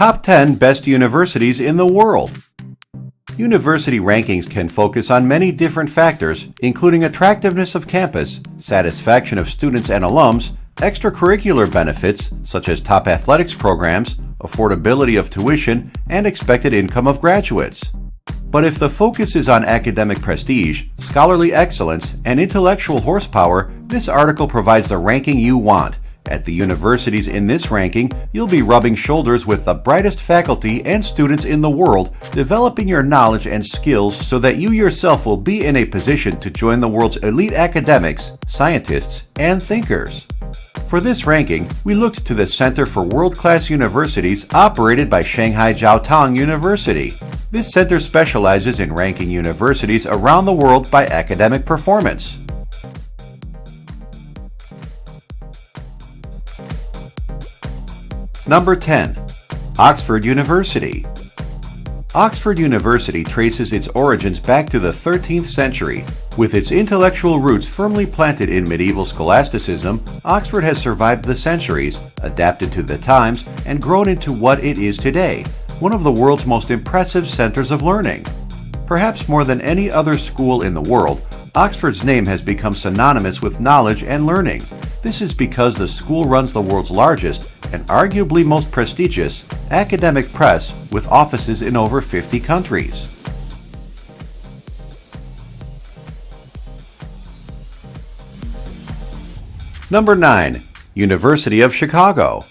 Top 10 Best Universities in the World. University rankings can focus on many different factors, including attractiveness of campus, satisfaction of students and alums, extracurricular benefits such as top athletics programs, affordability of tuition, and expected income of graduates. But if the focus is on academic prestige, scholarly excellence, and intellectual horsepower, this article provides the ranking you want. At the universities in this ranking, you'll be rubbing shoulders with the brightest faculty and students in the world, developing your knowledge and skills so that you yourself will be in a position to join the world's elite academics, scientists, and thinkers. For this ranking, we looked to the Center for World-Class Universities operated by Shanghai Jiao Tong University. This center specializes in ranking universities around the world by academic performance. Number 10. Oxford University. Oxford University traces its origins back to the 13th century. With its intellectual roots firmly planted in medieval scholasticism, Oxford has survived the centuries, adapted to the times, and grown into what it is today, one of the world's most impressive centers of learning. Perhaps more than any other school in the world, Oxford's name has become synonymous with knowledge and learning. This is because the school runs the world's largest and arguably most prestigious academic press with offices in over 50 countries. Number 9. University of Chicago.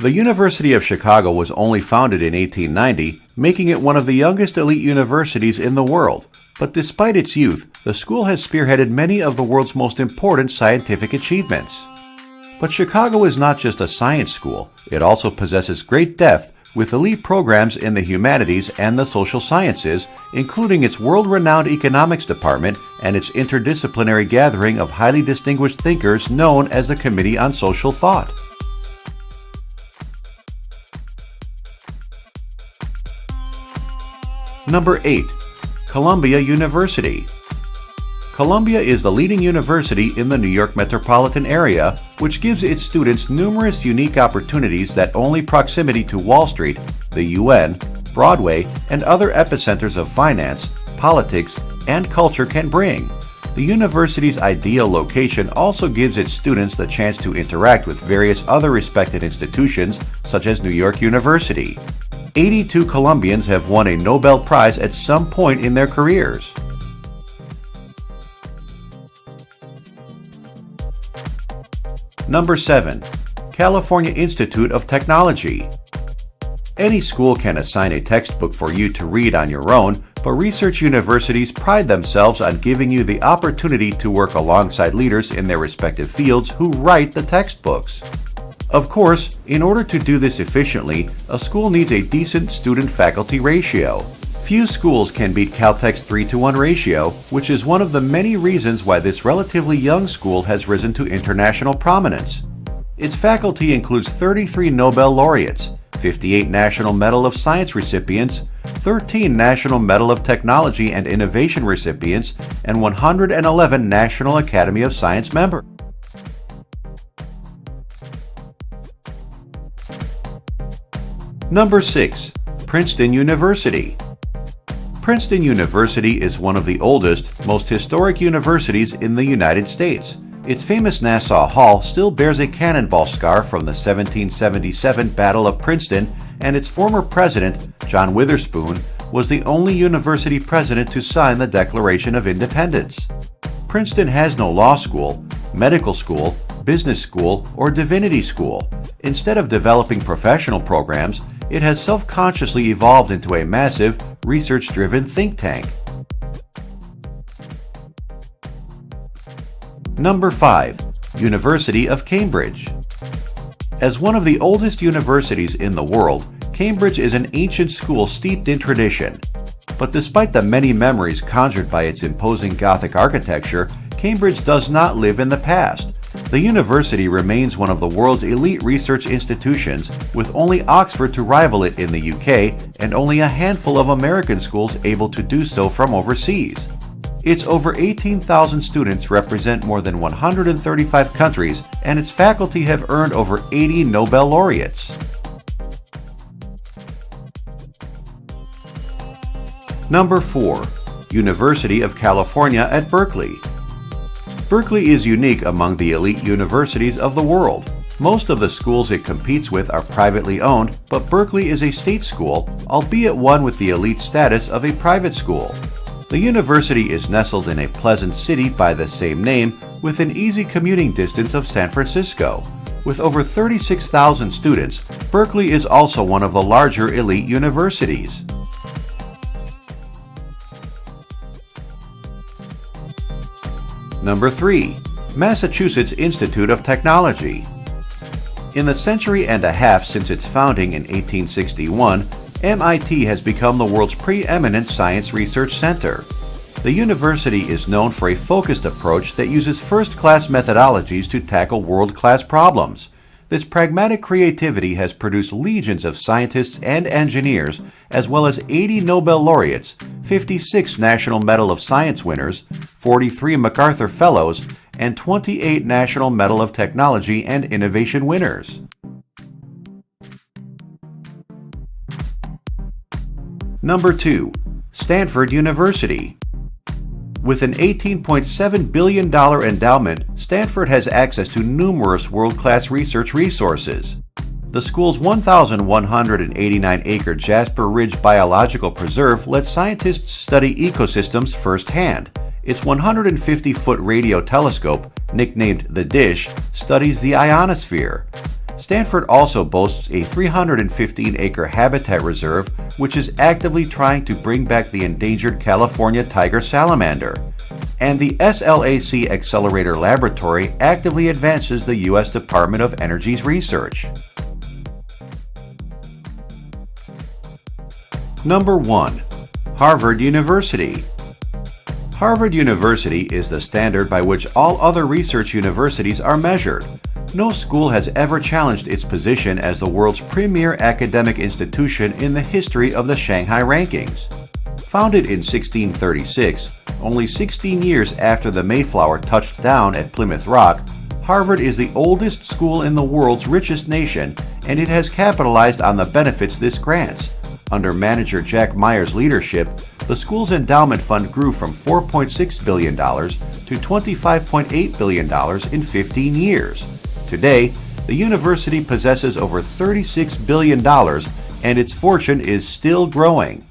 The University of Chicago was only founded in 1890, making it one of the youngest elite universities in the world. But despite its youth, the school has spearheaded many of the world's most important scientific achievements. But Chicago is not just a science school, it also possesses great depth with elite programs in the humanities and the social sciences, including its world-renowned economics department and its interdisciplinary gathering of highly distinguished thinkers known as the Committee on Social Thought. Number 8. Columbia University. Columbia is the leading university in the New York metropolitan area, which gives its students numerous unique opportunities that only proximity to Wall Street, the UN, Broadway, and other epicenters of finance, politics, and culture can bring. The university's ideal location also gives its students the chance to interact with various other respected institutions, such as New York University. 82 Columbians have won a Nobel Prize at some point in their careers. Number 7. California Institute of Technology. Any school can assign a textbook for you to read on your own, but research universities pride themselves on giving you the opportunity to work alongside leaders in their respective fields who write the textbooks. Of course, in order to do this efficiently, a school needs a decent student-faculty ratio. Few schools can beat Caltech's 3-to-1 ratio, which is one of the many reasons why this relatively young school has risen to international prominence. Its faculty includes 33 Nobel laureates, 58 National Medal of Science recipients, 13 National Medal of Technology and Innovation recipients, and 111 National Academy of Science members. Number 6. Princeton University. Princeton University is one of the oldest, most historic universities in the United States. Its famous Nassau Hall still bears a cannonball scar from the 1777 Battle of Princeton, and its former president, John Witherspoon, was the only university president to sign the Declaration of Independence. Princeton has no law school, medical school, business school, or divinity school. Instead of developing professional programs, it has self-consciously evolved into a massive, research-driven think tank. Number 5. University of Cambridge. As one of the oldest universities in the world, Cambridge is an ancient school steeped in tradition. But despite the many memories conjured by its imposing Gothic architecture, Cambridge does not live in the past. The university remains one of the world's elite research institutions, with only Oxford to rival it in the UK and only a handful of American schools able to do so from overseas. Its over 18,000 students represent more than 135 countries, and its faculty have earned over 80 Nobel laureates. Number 4. University of California at Berkeley. Berkeley is unique among the elite universities of the world. Most of the schools it competes with are privately owned, but Berkeley is a state school, albeit one with the elite status of a private school. The university is nestled in a pleasant city by the same name, with an easy commuting distance of San Francisco. With over 36,000 students, Berkeley is also one of the larger elite universities. Number 3. Massachusetts Institute of Technology. In the century and a half since its founding in 1861, MIT has become the world's preeminent science research center. The university is known for a focused approach that uses first-class methodologies to tackle world-class problems. This pragmatic creativity has produced legions of scientists and engineers, as well as 80 Nobel laureates, 56 National Medal of Science winners, 43 MacArthur Fellows, and 28 National Medal of Technology and Innovation winners. Number 2. Stanford University. With an $18.7 billion endowment, Stanford has access to numerous world-class research resources. The school's 1,189-acre Jasper Ridge Biological Preserve lets scientists study ecosystems firsthand. Its 150-foot radio telescope, nicknamed the Dish, studies the ionosphere. Stanford also boasts a 315-acre habitat reserve, which is actively trying to bring back the endangered California tiger salamander. And the SLAC Accelerator Laboratory actively advances the U.S. Department of Energy's research. Number 1. Harvard University. Harvard University is the standard by which all other research universities are measured. No school has ever challenged its position as the world's premier academic institution in the history of the Shanghai Rankings. Founded in 1636, only 16 years after the Mayflower touched down at Plymouth Rock, Harvard is the oldest school in the world's richest nation, and it has capitalized on the benefits this grants. Under manager Jack Myers' leadership, the school's endowment fund grew from $4.6 billion to $25.8 billion in 15 years. Today, the university possesses over $36 billion, and its fortune is still growing.